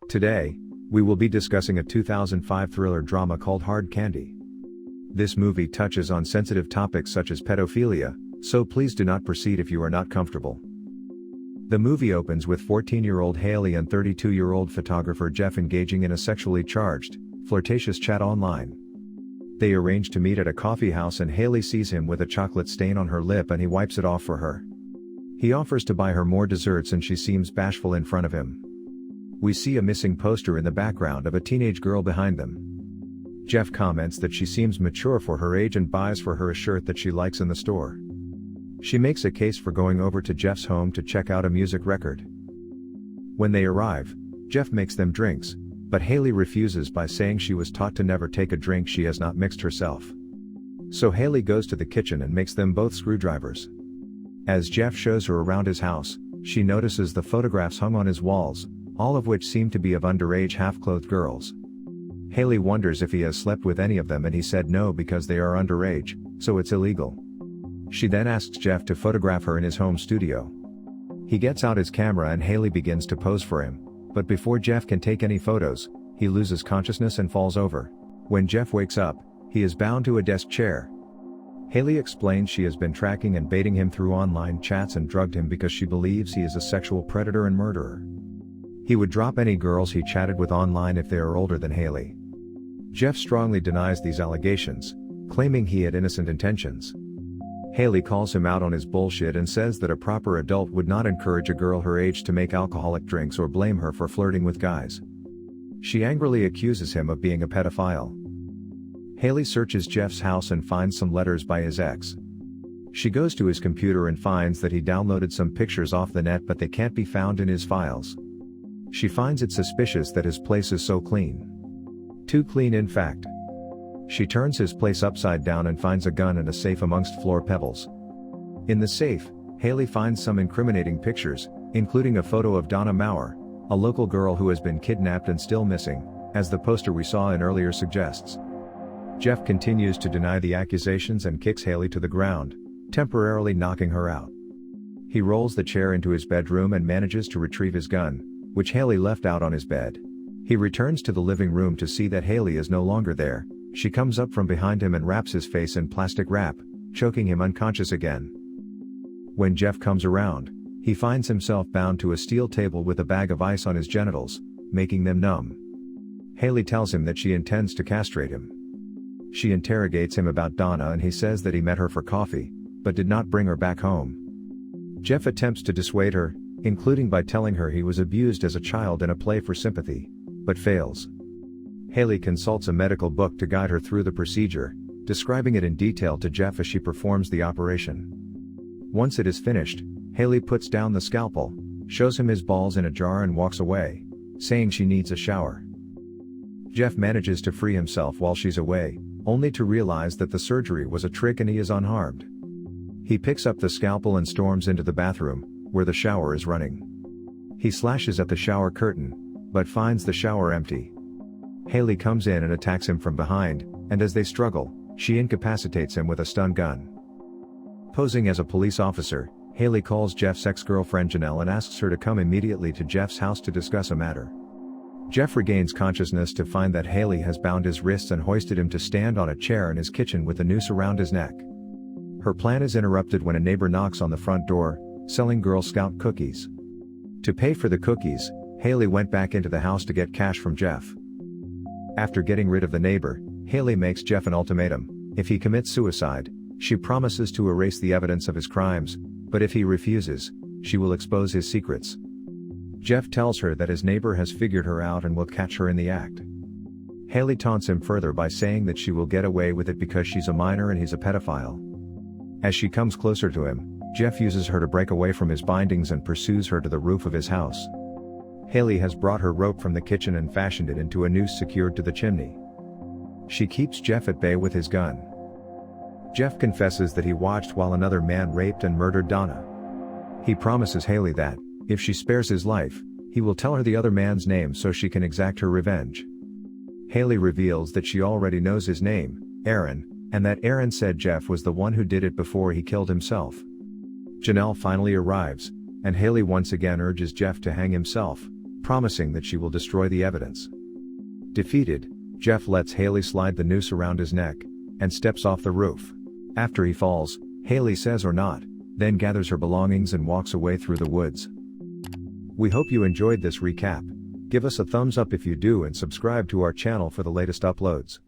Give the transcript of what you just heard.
Today, we will be discussing a 2005 thriller drama called Hard Candy. This movie touches on sensitive topics such as pedophilia, so please do not proceed if you are not comfortable. The movie opens with 14-year-old Haley and 32-year-old photographer Jeff engaging in a sexually charged, flirtatious chat online. They arrange to meet at a coffee house and Haley sees him with a chocolate stain on her lip and he wipes it off for her. He offers to buy her more desserts and she seems bashful in front of him. We see a missing poster in the background of a teenage girl behind them. Jeff comments that she seems mature for her age and buys for her a shirt that she likes in the store. She makes a case for going over to Jeff's home to check out a music record. When they arrive, Jeff makes them drinks, but Haley refuses by saying she was taught to never take a drink she has not mixed herself. So Haley goes to the kitchen and makes them both screwdrivers. As Jeff shows her around his house, she notices the photographs hung on his walls, all of which seem to be of underage half-clothed girls. Haley wonders if he has slept with any of them and he said no because they are underage, so it's illegal. She then asks Jeff to photograph her in his home studio. He gets out his camera and Haley begins to pose for him, but before Jeff can take any photos, he loses consciousness and falls over. When Jeff wakes up, he is bound to a desk chair. Haley explains she has been tracking and baiting him through online chats and drugged him because she believes he is a sexual predator and murderer. He would drop any girls he chatted with online if they are older than Haley. Jeff strongly denies these allegations, claiming he had innocent intentions. Haley calls him out on his bullshit and says that a proper adult would not encourage a girl her age to make alcoholic drinks or blame her for flirting with guys. She angrily accuses him of being a pedophile. Haley searches Jeff's house and finds some letters by his ex. She goes to his computer and finds that he downloaded some pictures off the net but they can't be found in his files. She finds it suspicious that his place is so clean. Too clean in fact. She turns his place upside down and finds a gun and a safe amongst floor pebbles. In the safe, Haley finds some incriminating pictures, including a photo of Donna Maurer, a local girl who has been kidnapped and still missing, as the poster we saw in earlier suggests. Jeff continues to deny the accusations and kicks Haley to the ground, temporarily knocking her out. He rolls the chair into his bedroom and manages to retrieve his gun, which Haley left out on his bed. He returns to the living room to see that Haley is no longer there. She comes up from behind him and wraps his face in plastic wrap, choking him unconscious again. When Jeff comes around, he finds himself bound to a steel table with a bag of ice on his genitals, making them numb. Haley tells him that she intends to castrate him. She interrogates him about Donna and he says that he met her for coffee, but did not bring her back home. Jeff attempts to dissuade her, including by telling her he was abused as a child in a play for sympathy, but fails. Haley consults a medical book to guide her through the procedure, describing it in detail to Jeff as she performs the operation. Once it is finished, Haley puts down the scalpel, shows him his balls in a jar and walks away, saying she needs a shower. Jeff manages to free himself while she's away, only to realize that the surgery was a trick and he is unharmed. He picks up the scalpel and storms into the bathroom, where the shower is running. He slashes at the shower curtain, but finds the shower empty. Haley comes in and attacks him from behind, and as they struggle, she incapacitates him with a stun gun. Posing as a police officer, Haley calls Jeff's ex-girlfriend Janelle and asks her to come immediately to Jeff's house to discuss a matter. Jeff regains consciousness to find that Haley has bound his wrists and hoisted him to stand on a chair in his kitchen with a noose around his neck. Her plan is interrupted when a neighbor knocks on the front door, selling Girl Scout cookies. To pay for the cookies, Haley went back into the house to get cash from Jeff. After getting rid of the neighbor, Haley makes Jeff an ultimatum. If he commits suicide, she promises to erase the evidence of his crimes, but if he refuses, she will expose his secrets. Jeff tells her that his neighbor has figured her out and will catch her in the act. Haley taunts him further by saying that she will get away with it because she's a minor and he's a pedophile. As she comes closer to him, Jeff uses her to break away from his bindings and pursues her to the roof of his house. Haley has brought her rope from the kitchen and fashioned it into a noose secured to the chimney. She keeps Jeff at bay with his gun. Jeff confesses that he watched while another man raped and murdered Donna. He promises Haley that, if she spares his life, he will tell her the other man's name so she can exact her revenge. Haley reveals that she already knows his name, Aaron, and that Aaron said Jeff was the one who did it before he killed himself. Janelle finally arrives, and Haley once again urges Jeff to hang himself, promising that she will destroy the evidence. Defeated, Jeff lets Haley slide the noose around his neck, and steps off the roof. After he falls, Haley says or not, then gathers her belongings and walks away through the woods. We hope you enjoyed this recap. Give us a thumbs up if you do and subscribe to our channel for the latest uploads.